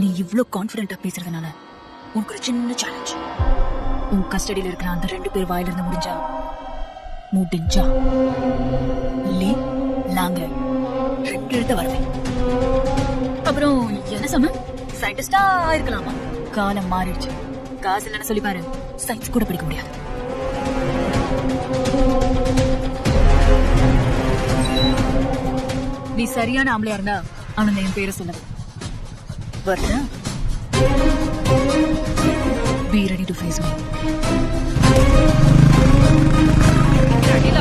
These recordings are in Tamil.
நீ இவ்ளோ கான்ஃபிடென்ட்டா பேசுறதுனால உனக்கு ஒரு சின்ன சேலஞ்ச். உன் கஸ்டடியில் இருக்கிற அந்த 2 பேர் வாயில இருந்து முடிஞ்சா லே லாங்க 2 எழுத்த வருவேன். அப்புறம் என்ன சொன்ன? சயின்டிஸ்டா இருக்கலாமா? காலம் மாறிடுச்சு. காசு இல்லைன்னு சொல்லி பாரு, சயின்ஸ் கூட படிக்க முடியாது. நீ சரியான ஆம்பளையா இருந்தா அவனுங்க என் பேரை சொல்ல வருதா? Be ready to face me.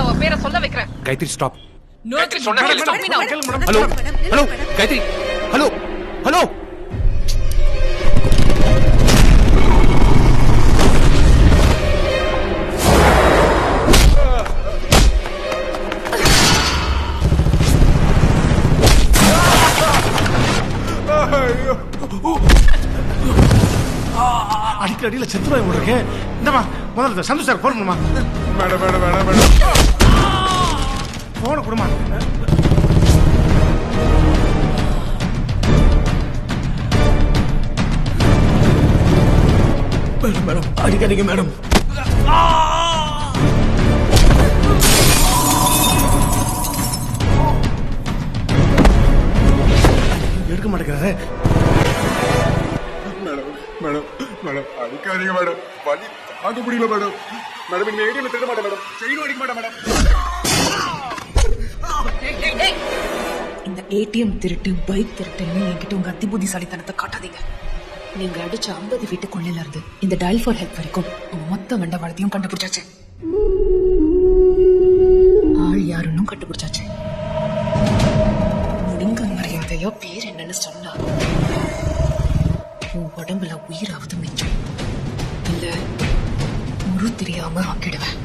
அவ பேரை சொல்ல வைக்கிறேன். காயத்ரி ஸ்டாப். காயத்ரி சொன்னா stop me now. Hello hello Gayathri hello hello. அடிக்கடி அடியில செத்துருவாங்க உங்களுக்கு. இந்தமா முதல்ல சந்து சார் போன் பண்ணுமா. மேடம் மேடம் மேடம் மேடம் போன கொடுமா. மேடம் மேடம் அடிக்காதீங்க மேடம். எடுக்க மாட்டேங்கிறாரு. மேடம் மேடம் மேடம் அடிக்காதீங்க மேடம். வலி தாங்க முடியல மேடம். மேடம் இந்த ஏரியால திருட மாட்டேன் மேடம். செயினும் அடிக்க மாட்டேன் மேடம். இந்த ஏடிஎம் திருட்டு, பைக் திருட்டுன்னு என்கிட்ட உங்க அத்தி புத்திசாலித்தனத்தை காட்டாதீங்க. நீங்க அடிச்ச 50 வீட்டு கொள்ளையில இருந்து இந்த டயல் ஃபார் ஹெல்ப் வரைக்கும் உங்க மொத்த வண்டவாளத்தையும் கண்டுபிடிச்சாச்சு. ஆள் யாருன்னு கண்டுபிடிச்சாச்சு. முடிங்க மரியாதையா பேர் என்னன்னு சொன்னா உன் உடம்புல உயிராவது மிச்சம் இல்ல முழு தெரியாம ஆக்கிடுவேன்.